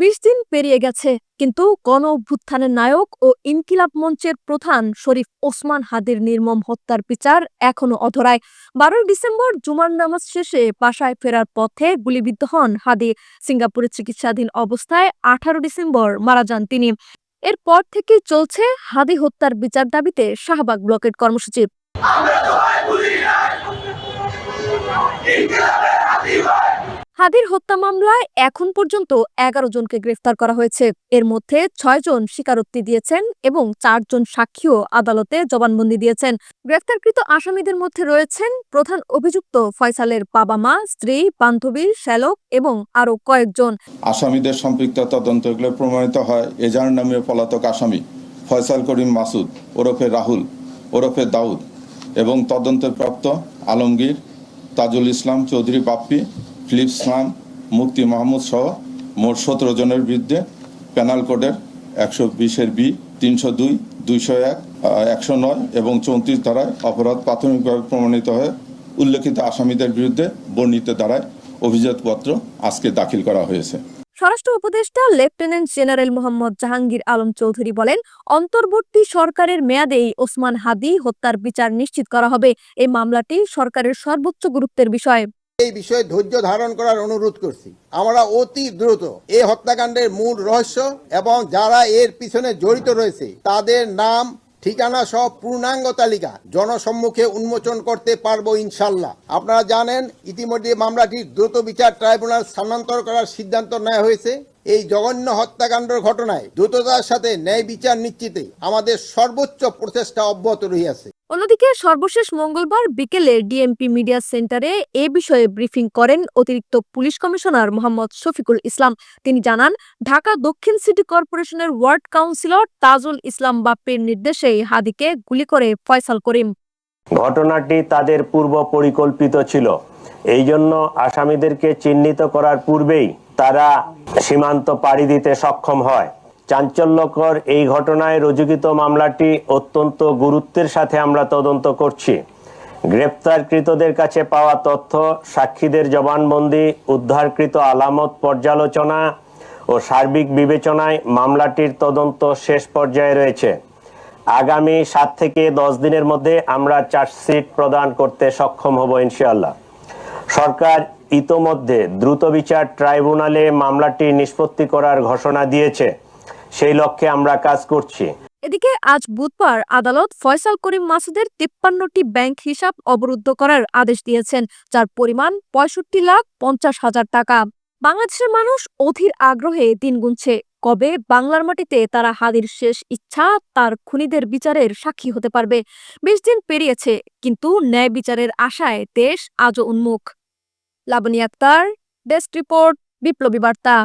২০ দিন পেরিয়ে গেছে, কিন্তু গণ অভ্যুত্থানের নায়ক ও ইনকিলাব মঞ্চের প্রধান শরীফ ওসমান হাদির নির্মম হত্যার বিচার এখনো অধরায়। ১২ই ডিসেম্বর জুমার নামাজ শেষে বাসায় ফেরার পথে গুলিবিদ্ধ হন হাদি। সিঙ্গাপুরে চিকিৎসাধীন অবস্থায় ১৮ ডিসেম্বর মারা যান তিনি। এরপর থেকেই চলছে হাদি হত্যার বিচার দাবিতে শাহবাগ ব্লকের কর্মসূচি। হাদির হত্যা মামলায় এখন পর্যন্ত ১১ জনকে গ্রেফতার করা হয়েছে। এর মধ্যে ৬ জন স্বীকারোক্তি দিয়েছেন এবং ৪ জন সাক্ষীও আদালতে জবানবন্দি দিয়েছেন। গ্রেফতারকৃত আসামিদের মধ্যে রয়েছেন প্রধান অভিযুক্ত ফয়সালের বাবা-মা, স্ত্রী, বান্ধবী, শ্যালক এবং আরও কয়েকজন। আসামিদের সম্পৃক্ততা তদন্তে প্রমাণিত হয় এজাহার নামে পলাতক আসামি ফয়সাল করিম মাসুদ ওরফে রাহুল ওরফে দাউদ এবং তদন্তের প্রাপ্ত আলমগীর, তাজুল ইসলাম চৌধুরী বাপ্পি, ফিলিপস খান, মুক্তি মাহমুদ সহ মোট ১৭ জনের বিরুদ্ধে পেনাল কোডের ১২০-এর বি, ৩০২, ২০১, ১০৯ এবং ৩৪ ধারায় অপরাধ প্রাথমিকভাবে প্রমাণিত হয়ে উল্লেখিত আসামিদের বিরুদ্ধে বর্ণিত ধারায় অভিযোগপত্র আজকে দাখিল করা হয়েছে। স্বরাষ্ট্র উপদেষ্টা লেফটেন্যান্ট জেনারেল মোহাম্মদ জাহাঙ্গীর আলম চৌধুরী বলেন, অন্তর্বর্তী সরকারের মেয়াদেই ওসমান হাদি হত্যার বিচার নিশ্চিত করা হবে। এই মামলাটি সরকারের সর্বোচ্চ গুরুত্বের বিষয়। এই বিষয়ে ধৈর্য ধারণ করার অনুরোধ করছি। আমরা অতি দ্রুত এই হত্যাকাণ্ডের মূল রহস্য এবং যারা এর পিছনে জড়িত রয়েছে তাদের নাম, ঠিকানা সহ পূর্ণাঙ্গ তালিকা জনসম্মুখে উন্মোচন করতে পারবো ইনশাল্লাহ। আপনারা জানেন, ইতিমধ্যে মামলাটি দ্রুত বিচার ট্রাইব্যুনাল স্থানান্তর করার সিদ্ধান্ত নেওয়া হয়েছে। এই জঘন্য হত্যাকাণ্ডের ঘটনায় দ্রুততার সাথে ন্যায় বিচার নিশ্চিতে আমাদের সর্বোচ্চ প্রচেষ্টা অব্যাহত রয়েছে। অন্যদিকে সর্বশেষ মঙ্গলবার বিকেলে ডিএমপি মিডিয়া সেন্টারে এ বিষয়ে ব্রিফিং করেন অতিরিক্ত পুলিশ কমিশনার মোহাম্মদ শফিকুল ইসলাম। তিনি জানান, ঢাকা দক্ষিণ সিটি কর্পোরেশনের ওয়ার্ড কাউন্সিলর তাজুল ইসলাম বাপ্পির নির্দেশে হাদিকে গুলি করে ফয়সাল করিম। ঘটনাটি তাদের পূর্ব পরিকল্পিত ছিল। এই জন্য আসামিদেরকে চিহ্নিত করার পূর্বেই তারা সীমান্ত পাড়ি দিতে সক্ষম হয়। চাঞ্চল্যকর এই ঘটনায় রুজুকৃত মামলাটি অত্যন্ত গুরুত্বের সাথে আমরা তদন্ত করছি। গ্রেপ্তারকৃতদের কাছে পাওয়া তথ্য, সাক্ষীদের জবানবন্দি, উদ্ধারকৃত আলামত পর্যালোচনা ও সার্বিক বিবেচনায় মামলাটির তদন্ত শেষ পর্যায়ে রয়েছে। আগামী ৭ থেকে ১০ দিনের মধ্যে আমরা চার্জশিট প্রদান করতে সক্ষম হব ইনশাআল্লাহ। সরকার ইতোমধ্যে দ্রুত বিচার ট্রাইব্যুনালে মামলাটি নিষ্পত্তি করার ঘোষণা দিয়েছে। সেই লক্ষ্যে আমরা কাজ করছি। এদিকে আজ বুধবার আদালত ফয়সাল করিম মাসুদের ৫৩টি ব্যাংক হিসাব অবরুদ্ধ করার আদেশ দিয়েছেন, যার পরিমাণ ৬৫,৫০,০০০ টাকা। বাংলাদেশের মানুষ অধীর আগ্রহে দিন গুনছে, কবে বাংলার মাটিতে তারা হাদির শেষ ইচ্ছা, তার খুনিদের বিচারের সাক্ষী হতে পারবে। ২০ দিন পেরিয়েছে, কিন্তু ন্যায় বিচারের আশায় দেশ আজও উন্মুখ। লাবনী আক্তার, ডেস্ক রিপোর্ট, বিপ্লবী বার্তা।